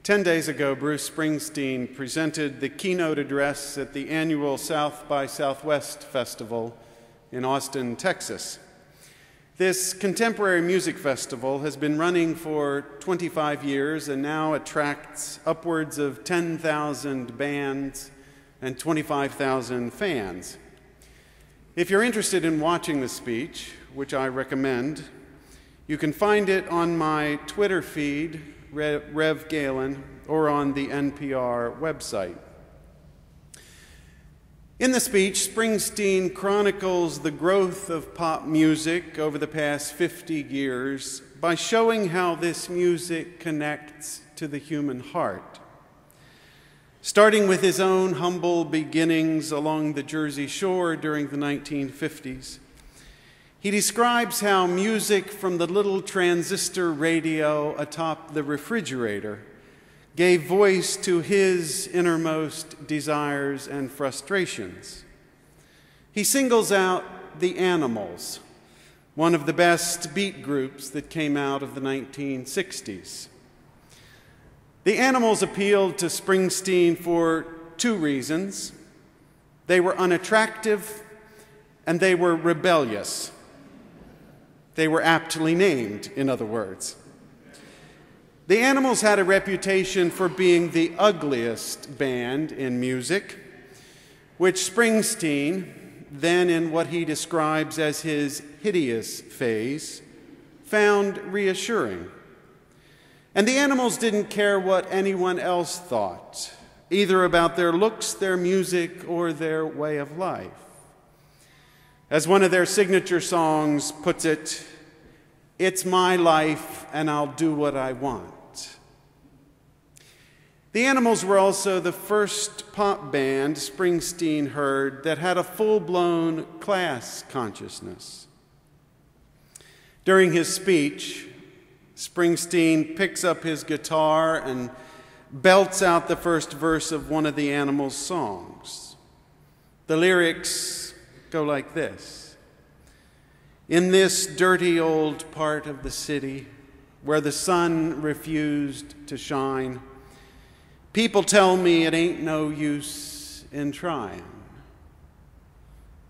10 days ago, Bruce Springsteen presented the keynote address at the annual South by Southwest Festival in Austin, Texas. This contemporary music festival has been running for 25 years and now attracts upwards of 10,000 bands and 25,000 fans. If you're interested in watching the speech, which I recommend, you can find it on my Twitter feed, Rev Galen, or on the NPR website. In the speech, Springsteen chronicles the growth of pop music over the past 50 years by showing how this music connects to the human heart. Starting with his own humble beginnings along the Jersey Shore during the 1950s, he describes how music from the little transistor radio atop the refrigerator gave voice to his innermost desires and frustrations. He singles out the Animals, one of the best beat groups that came out of the 1960s. The Animals appealed to Springsteen for two reasons. They were unattractive and they were rebellious. They were aptly named, in other words. The Animals had a reputation for being the ugliest band in music, which Springsteen, then in what he describes as his hideous phase, found reassuring. And the Animals didn't care what anyone else thought, either about their looks, their music, or their way of life. As one of their signature songs puts it, "It's my life and I'll do what I want." The Animals were also the first pop band Springsteen heard that had a full-blown class consciousness. During his speech, Springsteen picks up his guitar and belts out the first verse of one of the Animals' songs. The lyrics go like this: "In this dirty old part of the city where the sun refused to shine, people tell me it ain't no use in trying.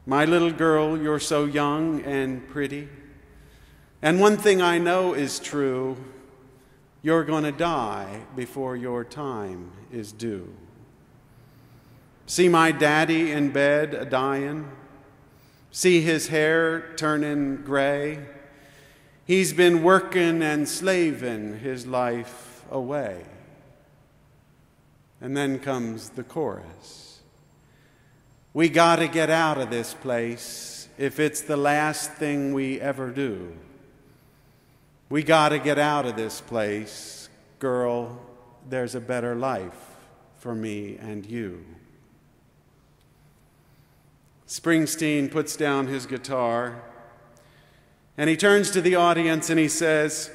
My little girl, you're so young and pretty, and one thing I know is true, you're gonna die before your time is due. See my daddy in bed a-dyin', see his hair turnin' gray. He's been workin' and slavin' his life away." And then comes the chorus. "We gotta get out of this place if it's the last thing we ever do. We gotta get out of this place, girl, there's a better life for me and you." Springsteen puts down his guitar and he turns to the audience and he says,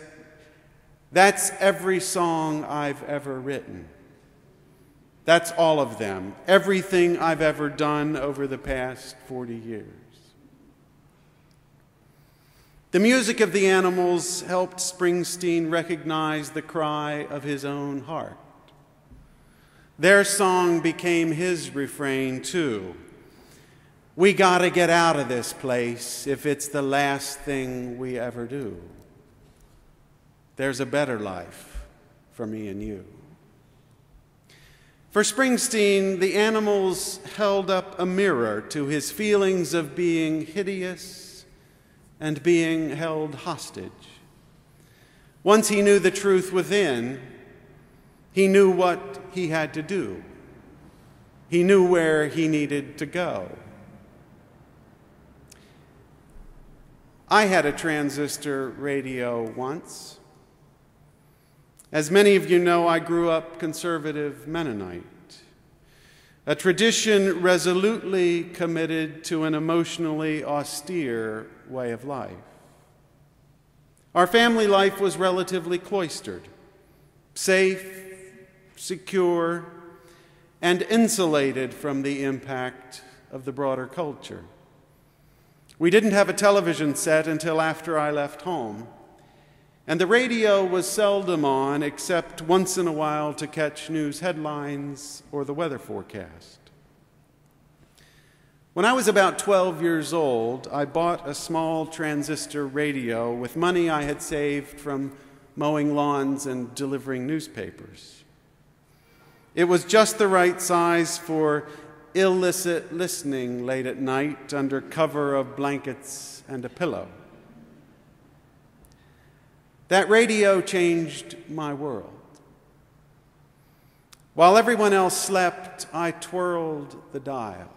"That's every song I've ever written. That's all of them, everything I've ever done over the past 40 years. The music of the Animals helped Springsteen recognize the cry of his own heart. Their song became his refrain too. We gotta get out of this place if it's the last thing we ever do. There's a better life for me and you. For Springsteen, the Animals held up a mirror to his feelings of being hideous and being held hostage. Once he knew the truth within, he knew what he had to do. He knew where he needed to go. I had a transistor radio once. As many of you know, I grew up conservative Mennonite, a tradition resolutely committed to an emotionally austere way of life. Our family life was relatively cloistered, safe, secure, and insulated from the impact of the broader culture. We didn't have a television set until after I left home, and the radio was seldom on except once in a while to catch news headlines or the weather forecast. When I was about 12 years old, I bought a small transistor radio with money I had saved from mowing lawns and delivering newspapers. It was just the right size for illicit listening late at night under cover of blankets and a pillow. That radio changed my world. While everyone else slept, I twirled the dial,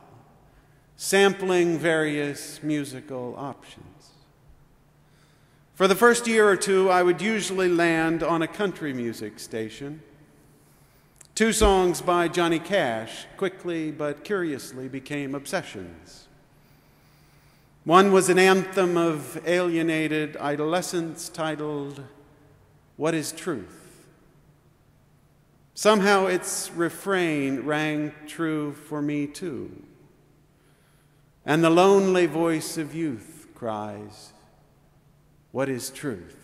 sampling various musical options. For the first year or two, I would usually land on a country music station. 2 songs by Johnny Cash quickly but curiously became obsessions. One was an anthem of alienated adolescence titled, "What is Truth?" Somehow its refrain rang true for me too. And the lonely voice of youth cries, "What is truth?"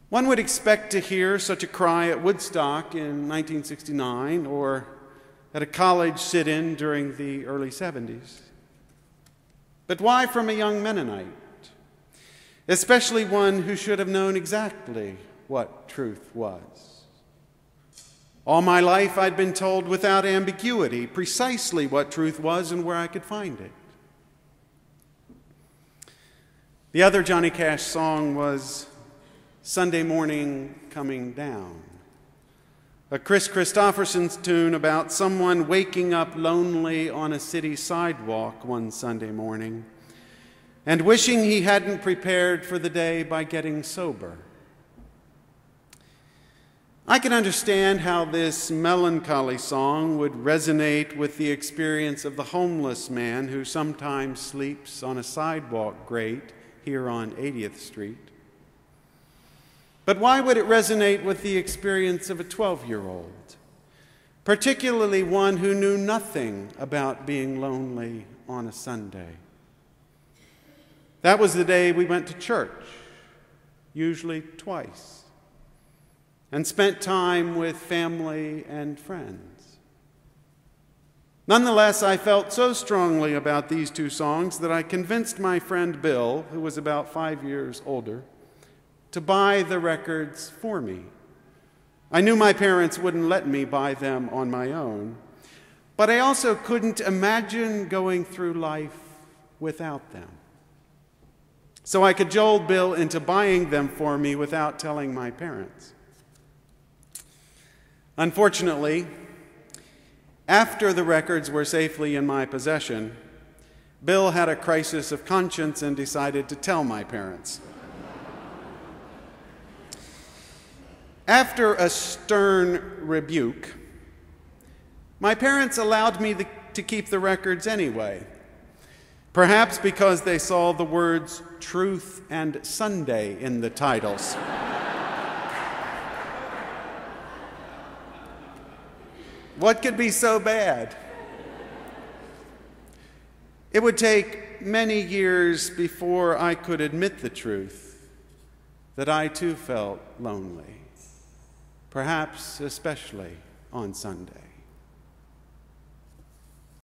One would expect to hear such a cry at Woodstock in 1969 or at a college sit-in during the early 70s. But why from a young Mennonite, especially one who should have known exactly what truth was? All my life I'd been told without ambiguity precisely what truth was and where I could find it. The other Johnny Cash song was "Sunday Morning Coming Down," a Chris Christopherson's tune about someone waking up lonely on a city sidewalk one Sunday morning and wishing he hadn't prepared for the day by getting sober. I can understand how this melancholy song would resonate with the experience of the homeless man who sometimes sleeps on a sidewalk grate here on 80th Street. But why would it resonate with the experience of a 12-year-old, particularly one who knew nothing about being lonely on a Sunday? That was the day we went to church, usually twice, and spent time with family and friends. Nonetheless, I felt so strongly about these 2 songs that I convinced my friend Bill, who was about 5 years older, to buy the records for me. I knew my parents wouldn't let me buy them on my own, but I also couldn't imagine going through life without them. So I cajoled Bill into buying them for me without telling my parents. Unfortunately, after the records were safely in my possession, Bill had a crisis of conscience and decided to tell my parents. After a stern rebuke, my parents allowed me to keep the records anyway, perhaps because they saw the words "Truth" and "Sunday" in the titles. What could be so bad? It would take many years before I could admit the truth that I too felt lonely, perhaps especially on Sunday.